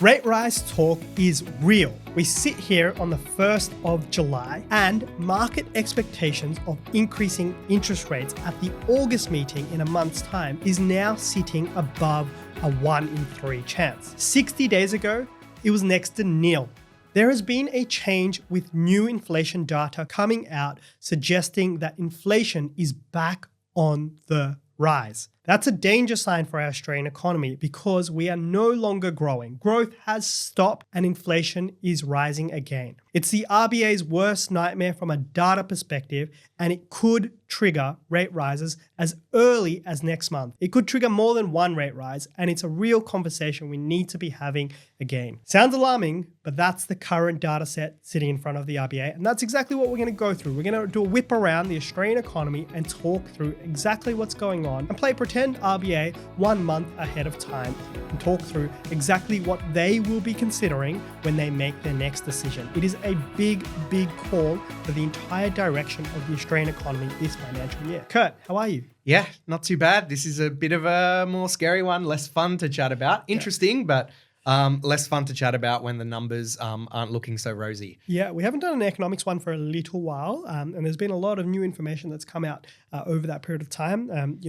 Rate rise talk is real. We sit here on the 1st of July and market expectations of increasing interest rates at the August meeting in a month's time is now sitting above a 1 in 3 chance. 60 days ago, it was next to nil. There has been a change with new inflation data coming out suggesting that inflation is back on the rise. That's a danger sign for our Australian economy because we are no longer growing. Growth has stopped and inflation is rising again. It's the RBA's worst nightmare from a data perspective, and it could trigger rate rises as early as next month. It could trigger more than one rate rise, and it's a real conversation we need to be having again. Sounds alarming, but that's the current data set sitting in front of the RBA, and that's exactly what we're going to go through. We're going to do a whip around the Australian economy and talk through exactly what's going on and play pretend RBA 1 month ahead of time and talk through exactly what they will be considering when they make their next decision. It is a big, big call for the entire direction of the Australian economy this financial year. Kurt, how are you? Yeah, not too bad. This is a bit of a more scary one, less fun to chat about. Interesting, but less fun to chat about when the numbers aren't looking so rosy. Yeah, we haven't done an economics one for a little while, and there's been a lot of new information that's come out over that period of time.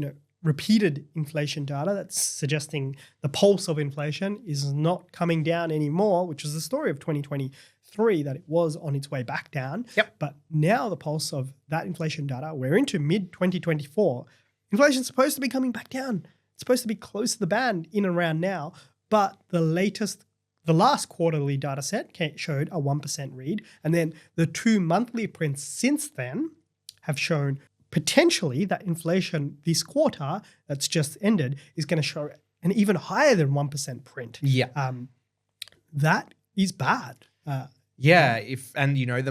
Repeated inflation data that's suggesting the pulse of inflation is not coming down anymore, which was the story of 2023, that it was on its way back down. Yep. But now the pulse of that inflation data, we're into mid-2024. Inflation's supposed to be coming back down. It's supposed to be close to the band in and around now. But the last quarterly data set showed a 1% read. And then the 2 monthly prints since then have shown potentially that inflation this quarter that's just ended is going to show an even higher than 1% print. Yeah. That is bad. The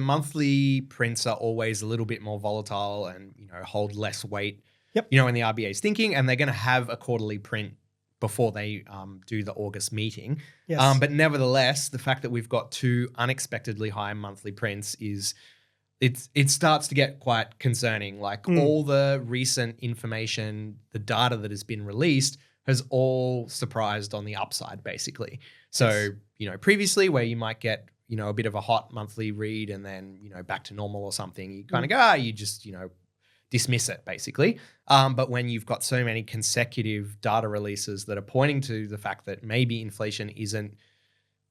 monthly prints are always a little bit more volatile and, hold less weight, in the RBA's thinking, and they're going to have a quarterly print before they do the August meeting. Yes. But nevertheless, the fact that we've got 2 unexpectedly high monthly prints it starts to get quite concerning. All the recent information, the data that has been released has all surprised on the upside, basically. So, previously where you might get, a bit of a hot monthly read and then, back to normal or something, you kind of go, you just, dismiss it basically. But when you've got so many consecutive data releases that are pointing to the fact that maybe inflation isn't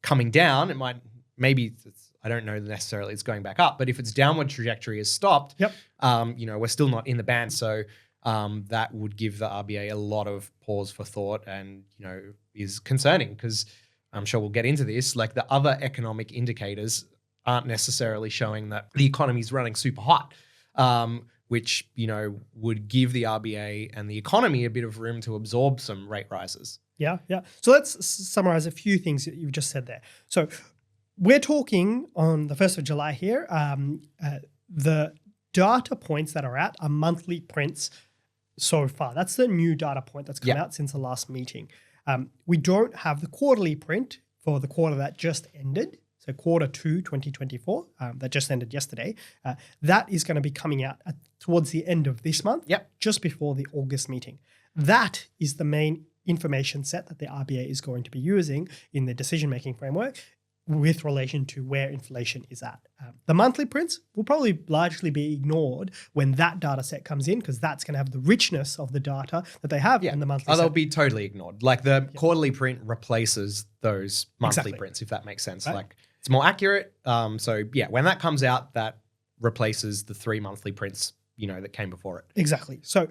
coming down, I don't know necessarily it's going back up, but if its downward trajectory has stopped, we're still not in the band. So that would give the RBA a lot of pause for thought and, is concerning because I'm sure we'll get into this. The other economic indicators aren't necessarily showing that the economy is running super hot, which, would give the RBA and the economy a bit of room to absorb some rate rises. Yeah. So let's summarize a few things that you've just said there. So we're talking on the 1st of July here. The data points that are out are monthly prints so far. That's the new data point that's come out since the last meeting. We don't have the quarterly print for the quarter that just ended. So quarter 2, 2024, that just ended yesterday. That is going to be coming out towards the end of this month, just before the August meeting. That is the main information set that the RBA is going to be using in the decision-making framework with relation to where inflation is at. The monthly prints will probably largely be ignored when that data set comes in because that's going to have the richness of the data that they have in the monthly set. They'll be totally ignored. Quarterly print replaces those monthly prints, if that makes sense. Right. It's more accurate. When that comes out, that replaces the 3 monthly prints, that came before it. Exactly. So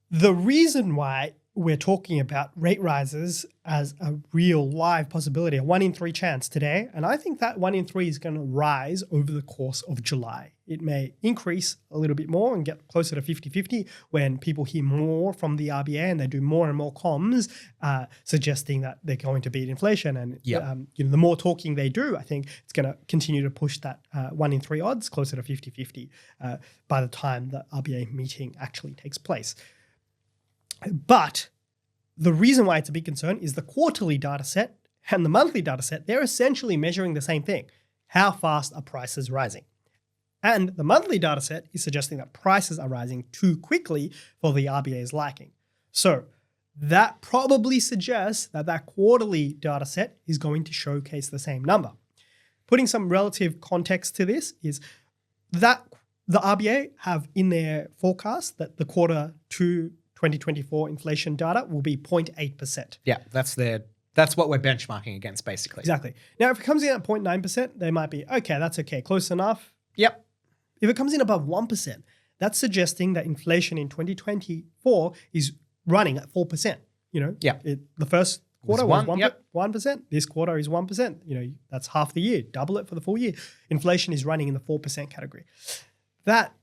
the reason why we're talking about rate rises as a real live possibility, a 1 in 3 chance today. And I think that 1 in 3 is going to rise over the course of July. It may increase a little bit more and get closer to 50-50 when people hear more from the RBA and they do more and more comms suggesting that they're going to beat inflation. And the more talking they do, I think it's going to continue to push that 1 in 3 odds closer to 50-50 by the time the RBA meeting actually takes place. But the reason why it's a big concern is the quarterly data set and the monthly data set, they're essentially measuring the same thing. How fast are prices rising? And the monthly data set is suggesting that prices are rising too quickly for the RBA's liking. So that probably suggests that that quarterly data set is going to showcase the same number. Putting some relative context to this is that the RBA have in their forecast that the quarter 2 2024 inflation data will be 0.8%. Yeah, that's what we're benchmarking against, basically. Exactly. Now, if it comes in at 0.9%, they might be, okay, that's okay, close enough. Yep. If it comes in above 1%, that's suggesting that inflation in 2024 is running at 4%. Yeah. The first quarter was 1%. Yep. 1%. This quarter is 1%. That's half the year. Double it for the full year. Inflation is running in the 4% category. That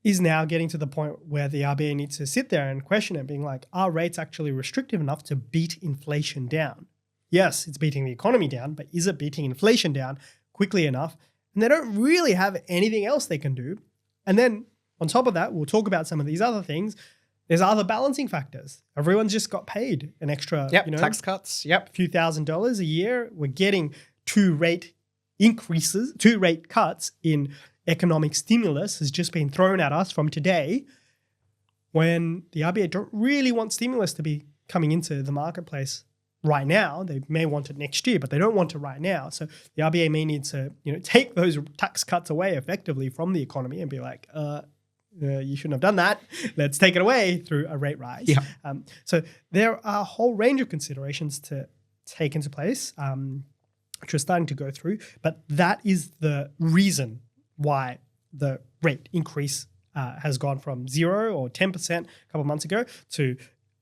is now getting to the point where the RBA needs to sit there and question it, being like, are rates actually restrictive enough to beat inflation down? Yes, it's beating the economy down, but is it beating inflation down quickly enough? And they don't really have anything else they can do. And then on top of that, we'll talk about some of these other things. There's other balancing factors. Everyone's just got paid an extra, tax cuts. Yep. few $1,000s a year. We're getting 2 rate cuts in economic stimulus has just been thrown at us from today, when the RBA don't really want stimulus to be coming into the marketplace right now. They may want it next year, but they don't want it right now. So the RBA may need to, take those tax cuts away effectively from the economy and be like, you shouldn't have done that. Let's take it away through a rate rise. Yeah. So there are a whole range of considerations to take into place, which we're starting to go through. But that is the reason why the rate increase has gone from 0 or 10% a couple of months ago to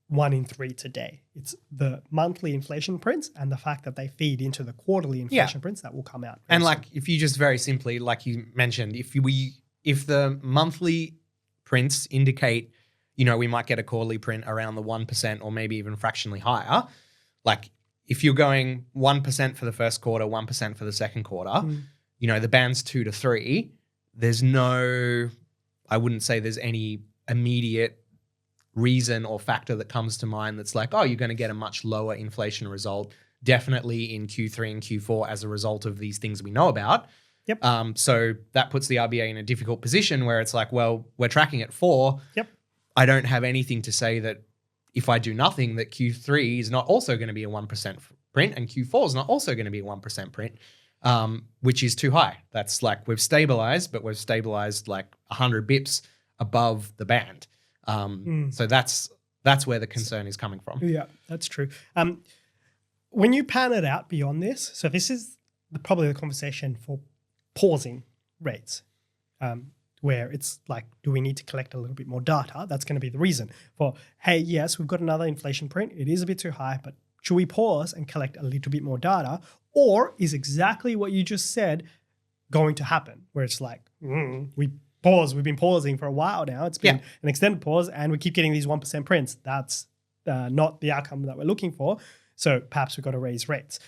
1 in 3 today. It's the monthly inflation prints and the fact that they feed into the quarterly inflation prints that will come out. And if you just very simply, like you mentioned, if the monthly prints indicate, we might get a quarterly print around the 1% or maybe even fractionally higher. Like if you're going 1% for the first quarter, 1% for the second quarter, the band's 2 to 3. I wouldn't say there's any immediate reason or factor that comes to mind that's like, oh, you're going to get a much lower inflation result, definitely in Q3 and Q4 as a result of these things we know about. Yep. So that puts the RBA in a difficult position where it's like, well, we're tracking at 4. Yep. I don't have anything to say that if I do nothing, that Q3 is not also going to be a 1% print and Q4 is not also going to be a 1% print. Which is too high. That's like we've stabilized, but we've stabilized like 100 bips above the band. So that's where the concern is coming from. Yeah, that's true. When you pan it out beyond this, so this is probably the conversation for pausing rates, where it's like, do we need to collect a little bit more data? That's going to be the reason for, hey, yes, we've got another inflation print. It is a bit too high, but should we pause and collect a little bit more data? Or is exactly what you just said going to happen, where it's like, we've been pausing for a while now. It's been an extended pause and we keep getting these 1% prints. That's not the outcome that we're looking for. So perhaps we've got to raise rates.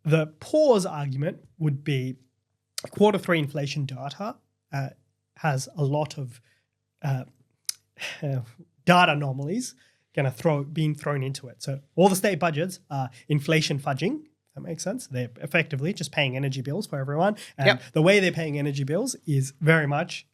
The pause argument would be quarter 3 inflation data has a lot of data anomalies being thrown into it. So all the state budgets are inflation fudging. That makes sense. They're effectively just paying energy bills for everyone. And the way they're paying energy bills is very much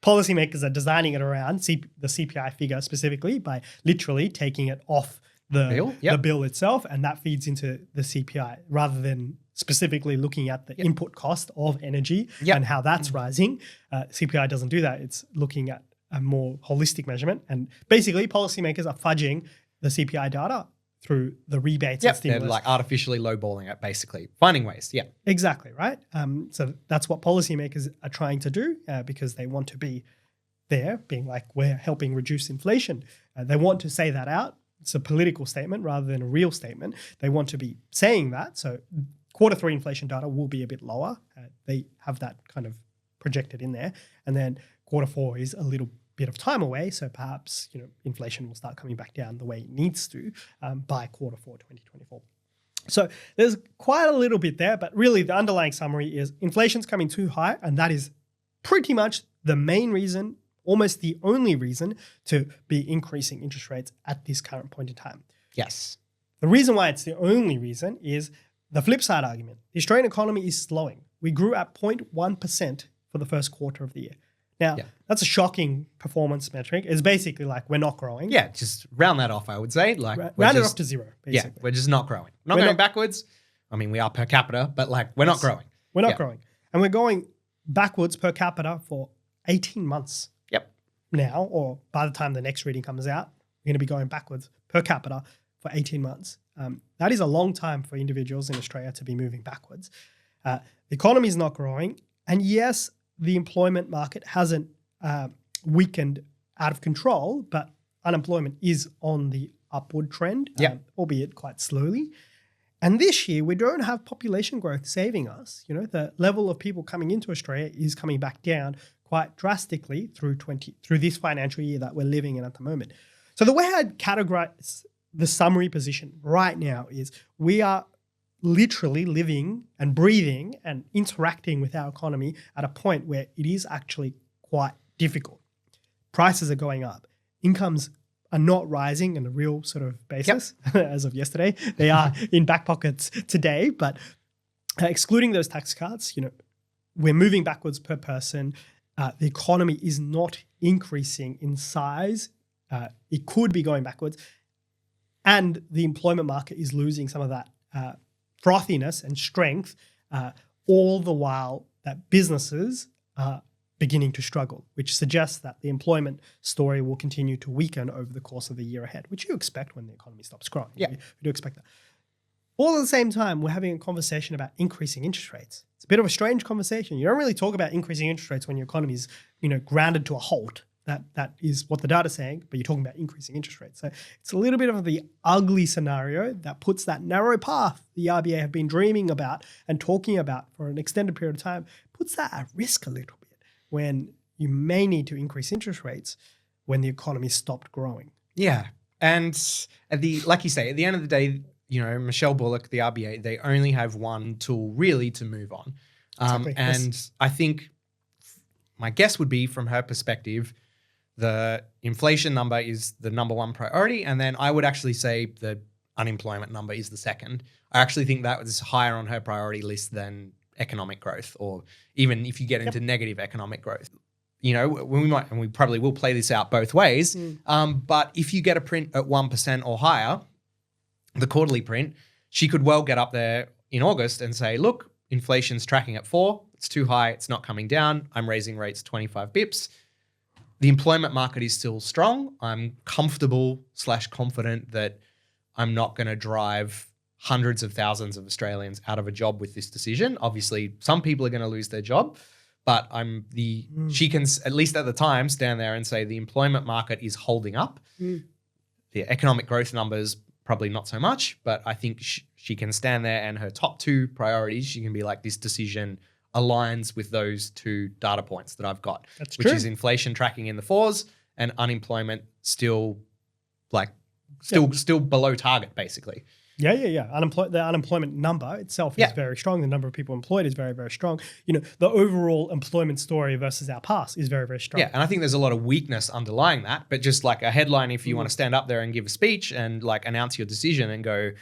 policymakers are designing it around the CPI figure specifically by literally taking it off the bill itself, and that feeds into the CPI rather than specifically looking at the input cost of energy and how that's rising. CPI doesn't do that. It's looking at a more holistic measurement, and basically policymakers are fudging the CPI data through the rebates and stimulus. They're like artificially lowballing it, basically. Finding ways, Exactly, right? So that's what policymakers are trying to do because they want to be there, being like, we're helping reduce inflation. They want to say that out. It's a political statement rather than a real statement. They want to be saying that. So quarter 3 inflation data will be a bit lower. They have that kind of projected in there. And then quarter 4 is a little bit of time away, so perhaps inflation will start coming back down the way it needs to by quarter 4 2024. So there's quite a little bit there, but really the underlying summary is inflation's coming too high, and that is pretty much the main reason, almost the only reason, to be increasing interest rates at this current point in time. Yes. The reason why it's the only reason is the flip side argument. The Australian economy is slowing. We grew at 0.1% for the first quarter of the year. Now, Yeah. that's a shocking performance metric. It's basically like we're not growing. Yeah, just round that off, I would say. Like Round it off to zero, basically. Yeah, we're just not growing. Not We're going not- backwards. I mean, we are per capita, but like we're not growing. We're not Yeah. growing. And we're going backwards per capita for 18 months Yep. now, or by the time the next reading comes out, we're going to be going backwards per capita for 18 months. That is a long time for individuals in Australia to be moving backwards. The economy is not growing. And yes, the employment market hasn't weakened out of control, but unemployment is on the upward trend, albeit quite slowly. And this year, we don't have population growth saving us. You know, the level of people coming into Australia is coming back down quite drastically through this financial year that we're living in at the moment. So the way I'd categorize the summary position right now is we are literally living and breathing and interacting with our economy at a point where it is actually quite difficult. Prices are going up. Incomes are not rising on a real sort of basis as of yesterday. They are in back pockets today, but excluding those tax cuts, you know, we're moving backwards per person. The economy is not increasing in size. It could be going backwards. And the employment market is losing some of that frothiness and strength, all the while that businesses are beginning to struggle, which suggests that the employment story will continue to weaken over the course of the year ahead, which you expect when the economy stops growing. Yeah. We do expect that. All at the same time, we're having a conversation about increasing interest rates. It's a bit of a strange conversation. You don't really talk about increasing interest rates when your economy is, you know, grounded to a halt. That is what the data's saying, but you're talking about increasing interest rates. So it's a little bit of the ugly scenario that puts that narrow path the RBA have been dreaming about and talking about for an extended period of time, puts that at risk a little bit when you may need to increase interest rates when the economy stopped growing. Yeah. And like you say, at the end of the day, you know, Michelle Bullock, the RBA, they only have one tool really to move on. Exactly. And I think my guess would be from her perspective, the inflation number is the number one priority. And then I would actually say the unemployment number is the second. I actually think that was higher on her priority list than economic growth, or even if you get into negative economic growth. You know, we probably will play this out both ways. But if you get a print at 1% or higher, the quarterly print, she could well get up there in August and say, look, inflation's tracking at 4. It's too high. It's not coming down. I'm raising rates 25 bips. The employment market is still strong. I'm comfortable / confident that I'm not going to drive hundreds of thousands of Australians out of a job with this decision. Obviously, some people are going to lose their job, but she can, at least at the time, stand there and say the employment market is holding up. The economic growth numbers, probably not so much, but I think she can stand there and her top two priorities, she can be like, this decision aligns with those two data points that I've got, which is inflation tracking in the 4s and unemployment still below target, basically. Yeah. The unemployment number itself is very strong. The number of people employed is very, very strong. You know, the overall employment story versus our past is very, very strong. Yeah, and I think there's a lot of weakness underlying that. But just like a headline, if you want to stand up there and give a speech and like announce your decision and go,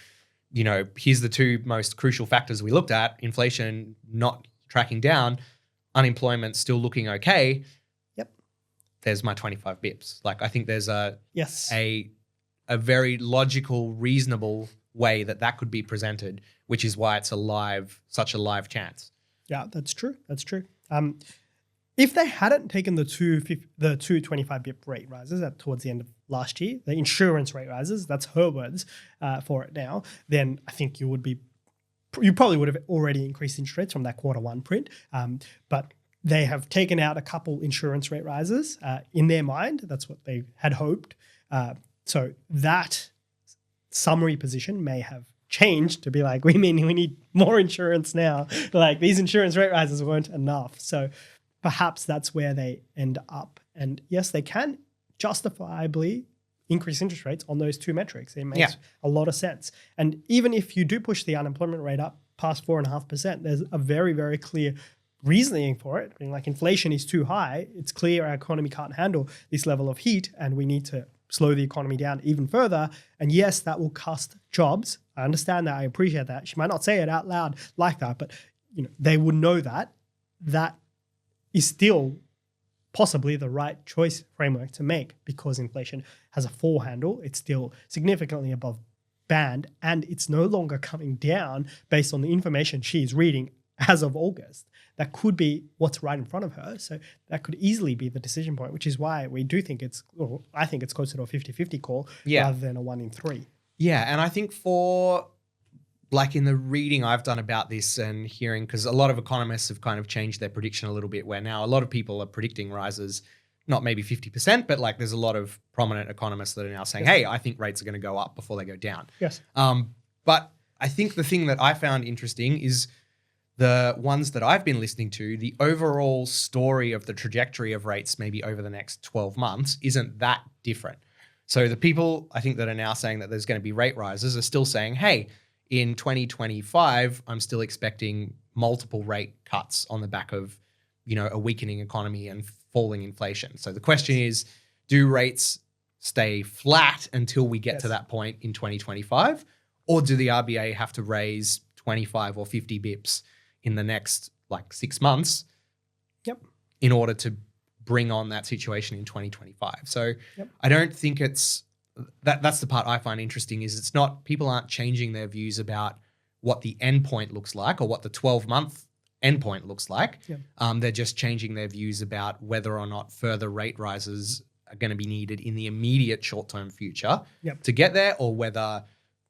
you know, here's the two most crucial factors we looked at: inflation not tracking down, unemployment still looking okay. Yep. There's my 25 bips. Like, I think there's a very logical, reasonable way that could be presented, which is why it's such a live chance. Yeah, that's true. That's true. If they hadn't taken the two 25 bip rate rises towards the end of last year, the insurance rate rises, that's her words for it now, then I think you probably would have already increased interest rates from that Q1 print. But they have taken out a couple insurance rate rises in their mind. That's what they had hoped. So that summary position may have changed to be like, we need more insurance now. Like, these insurance rate rises weren't enough. So perhaps that's where they end up. And yes, they can justifiably increase interest rates on those two metrics. It makes a lot of sense. And even if you do push the unemployment rate up past 4.5%, there's a very, very clear reasoning for it. I mean, like, inflation is too high. It's clear our economy can't handle this level of heat, and we need to slow the economy down even further. And yes, that will cost jobs. I understand that. I appreciate that. She might not say it out loud like that, but you know, they would know that is still possibly the right choice framework to make because inflation has a 4 handle. It's still significantly above band, and it's no longer coming down based on the information she's reading as of August. That could be what's right in front of her. So that could easily be the decision point, which is why we do think I think it's closer to a 50-50 call rather than a 1 in 3. Yeah, and I think for like in the reading I've done about this and hearing, because a lot of economists have kind of changed their prediction a little bit, where now a lot of people are predicting rises, not maybe 50%, but like there's a lot of prominent economists that are now saying, hey, I think rates are going to go up before they go down. Yes. But I think the thing that I found interesting is the ones that I've been listening to, the overall story of the trajectory of rates maybe over the next 12 months isn't that different. So the people I think that are now saying that there's going to be rate rises are still saying, hey, in 2025, I'm still expecting multiple rate cuts on the back of, a weakening economy and falling inflation. So the question is, do rates stay flat until we get to that point in 2025? Or do the RBA have to raise 25 or 50 bips in the next 6 months in order to bring on that situation in 2025? So I don't think it's that's the part I find interesting is it's not, people aren't changing their views about what the endpoint looks like or what the 12-month endpoint looks like. They're just changing their views about whether or not further rate rises are going to be needed in the immediate short-term future to get there, or whether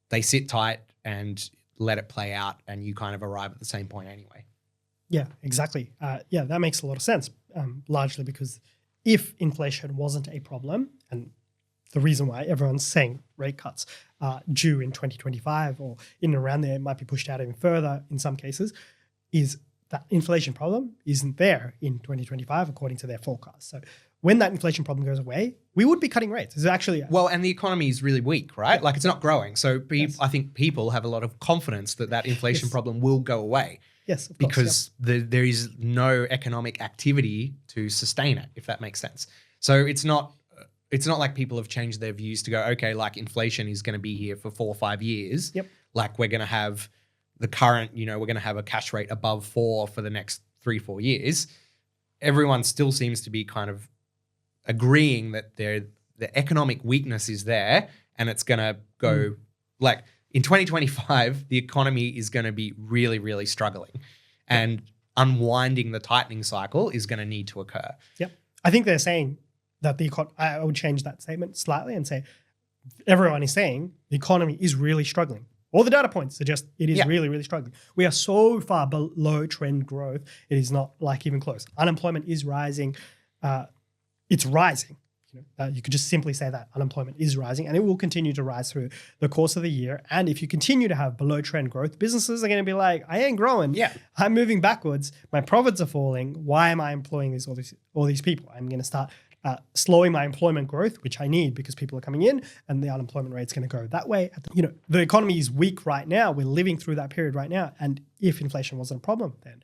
they sit tight and let it play out and you kind of arrive at the same point anyway. Yeah, exactly. That makes a lot of sense, largely because if inflation wasn't a problem, and the reason why everyone's saying rate cuts are due in 2025 or in and around there, it might be pushed out even further in some cases, is that inflation problem isn't there in 2025 according to their forecast. So when that inflation problem goes away, we would be cutting rates. It's actually and the economy is really weak, right? Like it's not growing. So I think people have a lot of confidence that inflation problem will go away. Yes, of because course, there is no economic activity to sustain it, if that makes sense. So it's not like people have changed their views to go, okay, like inflation is going to be here for 4 or 5 years. Like we're going to have the current, we're going to have a cash rate above 4 for the next 3-4 years. Everyone still seems to be kind of agreeing that the economic weakness is there and it's going to go like in 2025, the economy is going to be really, really struggling and unwinding the tightening cycle is going to need to occur. I think they're saying that I would change that statement slightly and say everyone is saying the economy is really struggling. All the data points suggest it is really, really struggling. We are so far below trend growth. It is not like even close. Unemployment is rising. It's rising. You could just simply say that unemployment is rising and it will continue to rise through the course of the year. And if you continue to have below trend growth, businesses are going to be like, I ain't growing. I'm moving backwards. My profits are falling. Why am I employing all these people? I'm going to start slowing my employment growth, which I need because people are coming in and the unemployment rate's going to go that way. The economy is weak right now. We're living through that period right now. And if inflation wasn't a problem, then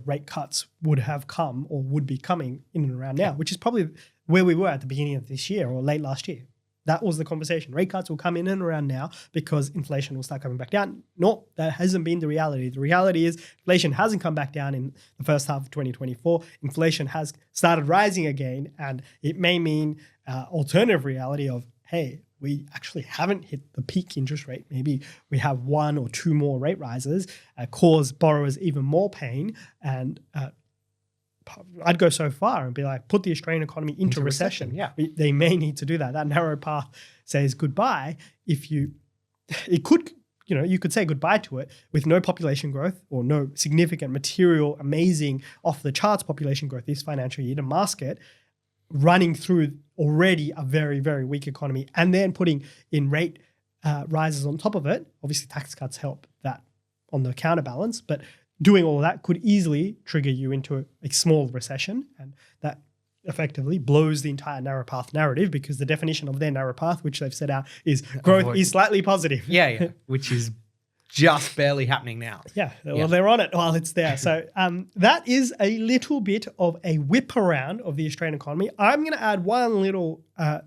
rate cuts would have come or would be coming in and around now, which is probably where we were at the beginning of this year or late last year. That was the conversation. Rate cuts will come in and around now because inflation will start coming back down. No, that hasn't been the reality. The reality is inflation hasn't come back down in the first half of 2024. Inflation has started rising again, and it may mean alternative reality of, hey, we actually haven't hit the peak interest rate. Maybe we have 1 or 2 more rate rises, cause borrowers even more pain, and I'd go so far and be like, put the Australian economy into recession. They may need to do that. That narrow path says goodbye. You could say goodbye to it with no population growth or no significant material, amazing off the charts population growth this financial year to mask it, running through already a very, very weak economy and then putting in rate rises on top of it. Obviously tax cuts help that on the counterbalance, but doing all of that could easily trigger you into a small recession, and that effectively blows the entire narrow path narrative because the definition of their narrow path, which they've set out, is growth is slightly positive. Which is just barely happening now. Well, they're on it while it's there. So that is a little bit of a whip around of the Australian economy. I'm going to add one little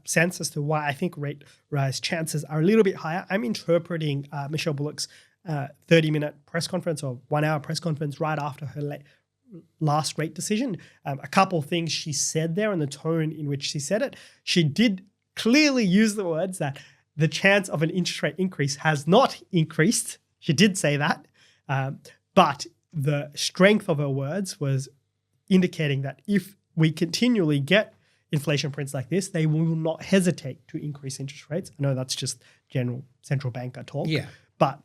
sense as to why I think rate rise chances are a little bit higher. I'm interpreting Michelle Bullock's 30-minute press conference or 1-hour press conference right after her last rate decision. A couple of things she said there and the tone in which she said it. She did clearly use the words that the chance of an interest rate increase has not increased. She did say that. But the strength of her words was indicating that if we continually get inflation prints like this, they will not hesitate to increase interest rates. I know that's just general central banker talk. Yeah. But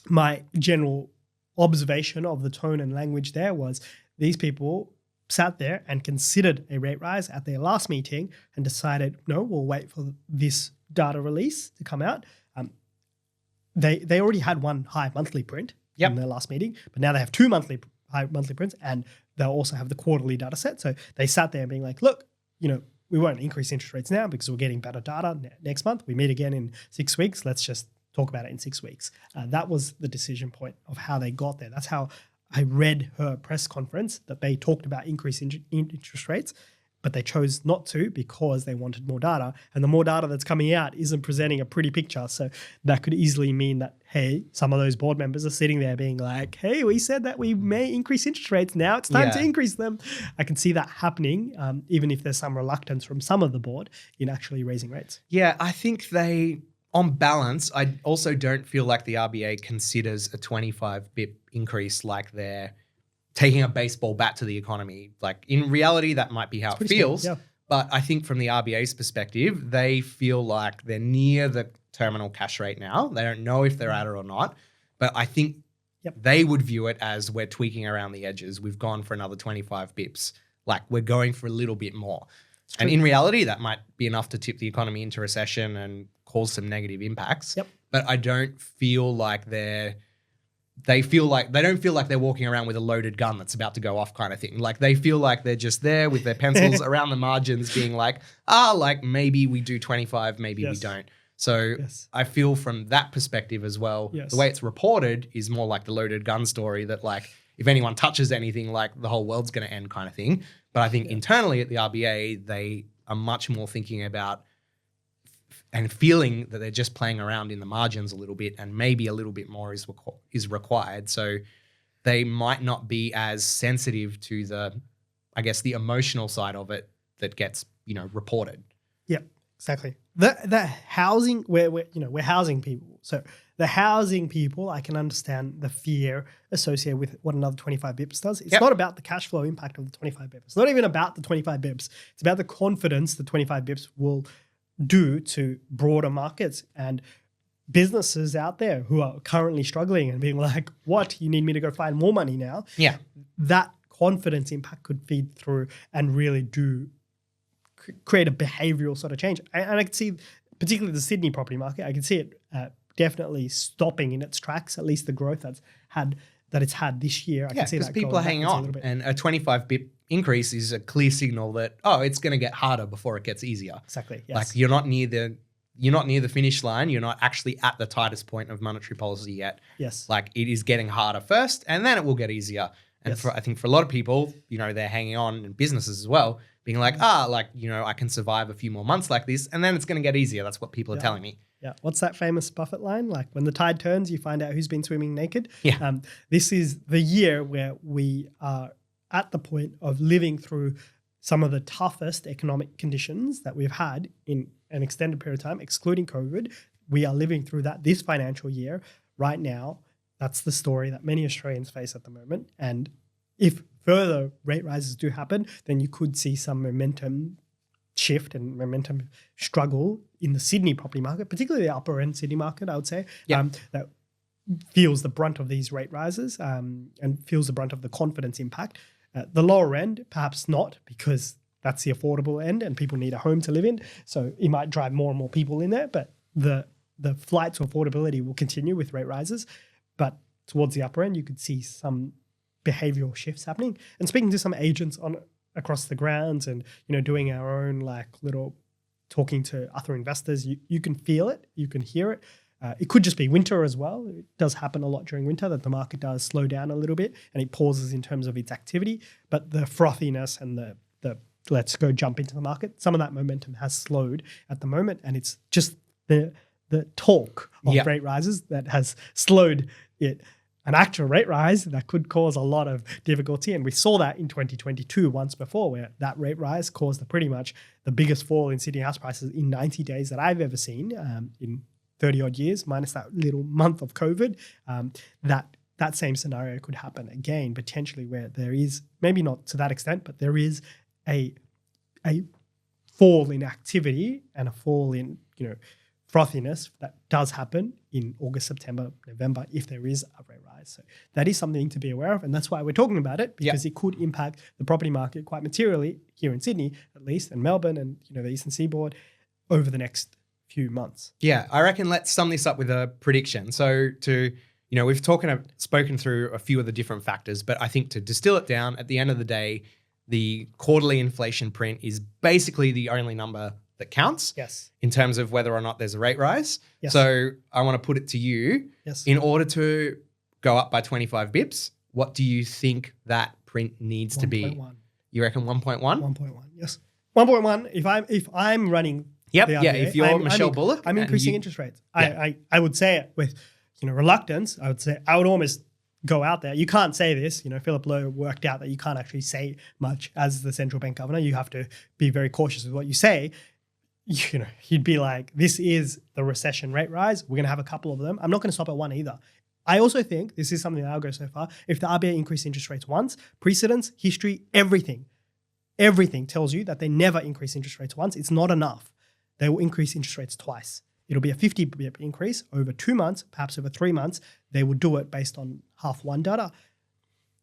my general observation of the tone and language there was these people sat there and considered a rate rise at their last meeting and decided, no, we'll wait for this data release to come out. They already had one high monthly print in their last meeting, but now they have two high monthly prints, and they'll also have the quarterly data set. So they sat there being like, look, we won't increase interest rates now because we're getting better data next month. We meet again in 6 weeks. Let's just talk about it in 6 weeks. That was the decision point of how they got there. That's how I read her press conference, that they talked about increasing interest rates, but they chose not to because they wanted more data. And the more data that's coming out isn't presenting a pretty picture. So that could easily mean that, hey, some of those board members are sitting there being like, hey, we said that we may increase interest rates. Now it's time to increase them. I can see that happening, even if there's some reluctance from some of the board in actually raising rates. Yeah, I think on balance, I also don't feel like the RBA considers a 25 bip increase like they're taking a baseball bat to the economy. Like in reality, that might be how it feels. Yeah. But I think from the RBA's perspective, they feel like they're near the terminal cash rate now. They don't know if they're at it or not. But I think they would view it as we're tweaking around the edges. We've gone for another 25 bips. Like we're going for a little bit more. And in reality, that might be enough to tip the economy into recession and cause some negative impacts. But I don't feel like they don't feel like they're walking around with a loaded gun that's about to go off kind of thing. Like they feel like they're just there with their pencils around the margins being like, like maybe we do 25, maybe we don't. So I feel from that perspective as well, the way it's reported is more like the loaded gun story that like if anyone touches anything, like the whole world's going to end kind of thing. But I think internally at the RBA, they are much more thinking about and feeling that they're just playing around in the margins a little bit and maybe a little bit more is required. So they might not be as sensitive to the emotional side of it that gets, reported. Yeah, exactly. The housing, we're housing people. So the housing people, I can understand the fear associated with what another 25 bips does. It's not about the cash flow impact of the 25 bips. It's not even about the 25 bips. It's about the confidence the 25 bips will do to broader markets and businesses out there who are currently struggling and being like, what, you need me to go find more money now? Yeah. That confidence impact could feed through and really do create a behavioral sort of change. And I can see, particularly the Sydney property market, I can see it definitely stopping in its tracks, at least the growth it's had this year. I can see that because people are hanging on, and a 25 bip increase is a clear signal that it's going to get harder before it gets easier. Exactly. Yes. Like you're not near the finish line. You're not actually at the tightest point of monetary policy yet. Yes. Like it is getting harder first, and then it will get easier. And I think for a lot of people, they're hanging on, and businesses as well, being like, I can survive a few more months like this, and then it's going to get easier. That's what people are telling me. Yeah. What's that famous Buffett line? Like when the tide turns, you find out who's been swimming naked. Yeah. This is the year where we are at the point of living through some of the toughest economic conditions that we've had in an extended period of time, excluding COVID. We are living through that this financial year right now. That's the story that many Australians face at the moment. And if further rate rises do happen, then you could see some momentum shift and momentum struggle in the Sydney property market, particularly the upper end Sydney market, I would say, that feels the brunt of these rate rises and feels the brunt of the confidence impact. The lower end, perhaps not, because that's the affordable end and people need a home to live in. So it might drive more and more people in there, but the flight to affordability will continue with rate rises. But towards the upper end, you could see some behavioral shifts happening. And speaking to some agents across the grounds and, doing our own talking to other investors, you can feel it, you can hear it. It could just be winter as well. It does happen a lot during winter that the market does slow down a little bit and it pauses in terms of its activity. But the frothiness and the let's go jump into the market, some of that momentum has slowed at the moment, and it's just the talk of rate rises that has slowed it. an actual rate rise that could cause a lot of difficulty. And we saw that in 2022 once before, where that rate rise caused pretty much the biggest fall in Sydney house prices in 90 days that I've ever seen in 30 odd years, minus that little month of COVID. That same scenario could happen again, potentially, where there is, maybe not to that extent, but there is a fall in activity and a fall in, frothiness that does happen in August, September, November, if there is a rate rise. So that is something to be aware of. And that's why we're talking about it, because it could impact the property market quite materially here in Sydney, at least, and Melbourne and, the Eastern Seaboard over the next few months. Yeah, I reckon let's sum this up with a prediction. So we've spoken through a few of the different factors, but I think to distill it down, at the end of the day, the quarterly inflation print is basically the only number that counts in terms of whether or not there's a rate rise. Yes. So I want to put it to you, in order to go up by 25 bips, what do you think that print needs to be? 1.1. You reckon 1.1? 1.1, yes. 1.1, if I'm running the RBA, if you're Michelle Bullock. I'm increasing interest rates. I would say it with reluctance. I would almost go out there. You can't say this. Philip Lowe worked out that you can't actually say much as the central bank governor. You have to be very cautious with what you say. He'd be like, this is the recession rate rise. We're going to have a couple of them. I'm not going to stop at one either. I also think, this is something that I'll go so far, if the RBA increased interest rates once, precedents, history, everything tells you that they never increase interest rates once. It's not enough. They will increase interest rates twice. It'll be a 50 bip increase over 2 months, perhaps over 3 months. They will do it based on half one data.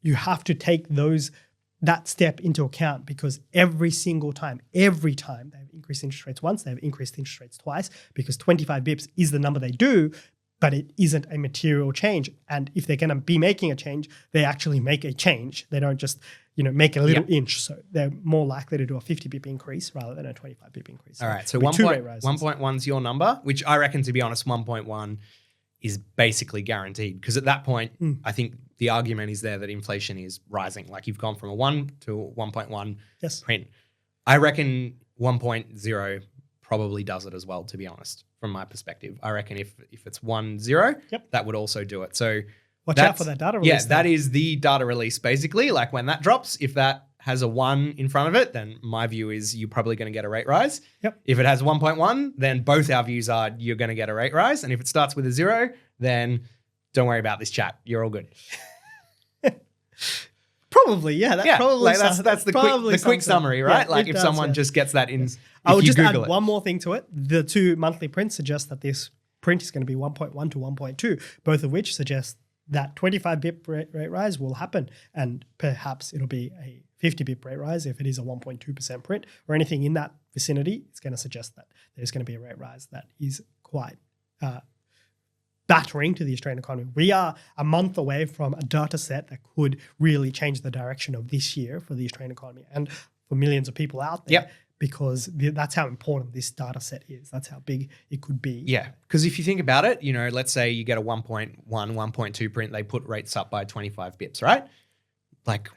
You have to take that step into account, because every time they've increased interest rates once, they've increased interest rates twice, because 25 bips is the number they do, but it isn't a material change. And if they're going to be making a change, they actually make a change. They don't just, make a little inch. So they're more likely to do a 50 bip increase rather than a 25 bip increase. All right. So 1.1 is your number, which I reckon, to be honest, 1.1 is basically guaranteed, because at that point, I think the argument is there that inflation is rising. Like, you've gone from a 1 to a 1.1 print. I reckon 1.0 probably does it as well, to be honest, from my perspective. I reckon if it's 1.0, that would also do it. So watch out for that data release. Yeah, that is the data release, basically. Like, when that drops, if that has a 1 in front of it, then my view is you're probably going to get a rate rise. If it has 1.1, then both our views are you're going to get a rate rise. And if it starts with a 0, then don't worry about this chat. You're all good. Probably, yeah. That's the quick summary, right? Like, if someone just gets that in, I would just add one more thing to it. The 2 monthly prints suggest that this print is going to be 1.1 to 1.2, both of which suggest that 25 bip rate rise will happen, and perhaps it'll be a 50 bip rate rise if it is a 1.2% print, or anything in that vicinity. It's going to suggest that there's going to be a rate rise that is quite battering to the Australian economy. We are a month away from a data set that could really change the direction of this year for the Australian economy and for millions of people out there. Because that's how important this data set is. That's how big it could be. Yeah, because if you think about it, let's say you get a 1.1, 1.2 print, they put rates up by 25 bips, right? Like,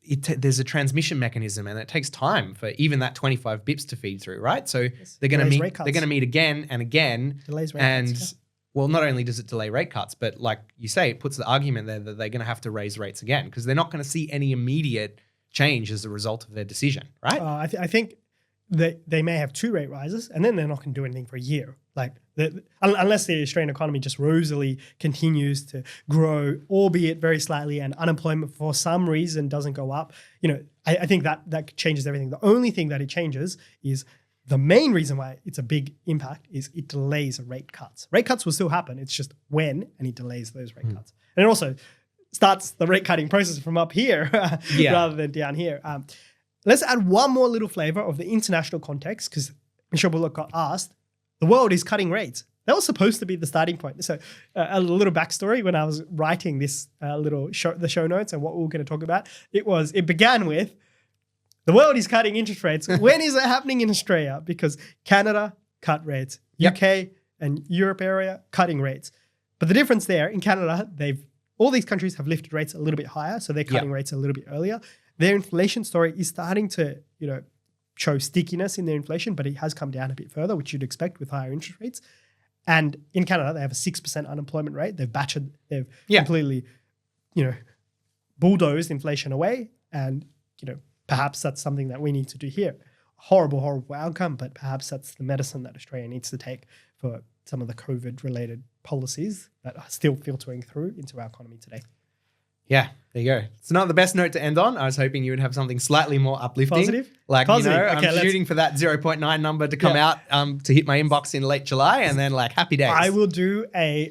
there's a transmission mechanism, and it takes time for even that 25 bips to feed through, right? So they're going to meet again and again. Delays rate cuts. Well, not only does it delay rate cuts, but like you say, it puts the argument there that they're going to have to raise rates again, because they're not going to see any immediate change as a result of their decision, right? I think they may have 2 rate rises, and then they're not going to do anything for a year. Like, unless the Australian economy just rosily continues to grow, albeit very slightly, and unemployment for some reason doesn't go up. I think that changes everything. The only thing that it changes is, the main reason why it's a big impact is it delays rate cuts. Rate cuts will still happen. It's just when, and it delays those rate cuts. And it also starts the rate cutting process from up here rather than down here. Let's add one more little flavor of the international context, because Michelle Bullock got asked, the world is cutting rates. That was supposed to be the starting point. So a little backstory, when I was writing this the show notes and what we were going to talk about, it began with, the world is cutting interest rates. When is it happening in Australia? Because Canada cut rates, UK and Europe area cutting rates. But the difference there, in Canada, all these countries have lifted rates a little bit higher, so they're cutting rates a little bit earlier. Their inflation story is starting to, show stickiness in their inflation, but it has come down a bit further, which you'd expect with higher interest rates. And in Canada, they have a 6% unemployment rate. They've Yeah. completely, bulldozed inflation away. And, perhaps that's something that we need to do here. Horrible, horrible outcome, but perhaps that's the medicine that Australia needs to take for some of the COVID-related policies that are still filtering through into our economy today. Yeah, there you go. It's not the best note to end on. I was hoping you would have something slightly more uplifting. Positive? Like, Positive. Okay, I'm shooting for that 0.9 number to come out to hit my inbox in late July, and then happy days. I will do a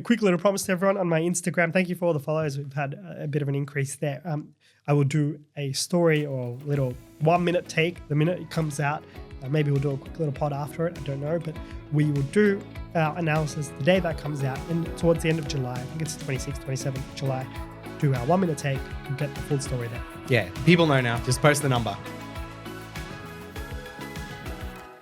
quick little promise to everyone on my Instagram. Thank you for all the follows. We've had a bit of an increase there. I will do a story or little 1 minute take the minute it comes out. Maybe we'll do a quick little pod after it. I don't know, but we will do our analysis the day that comes out towards the end of July. I think it's 26th, 27th of July. Do our 1 minute take and get the full story there. Yeah, people know now. Just post the number.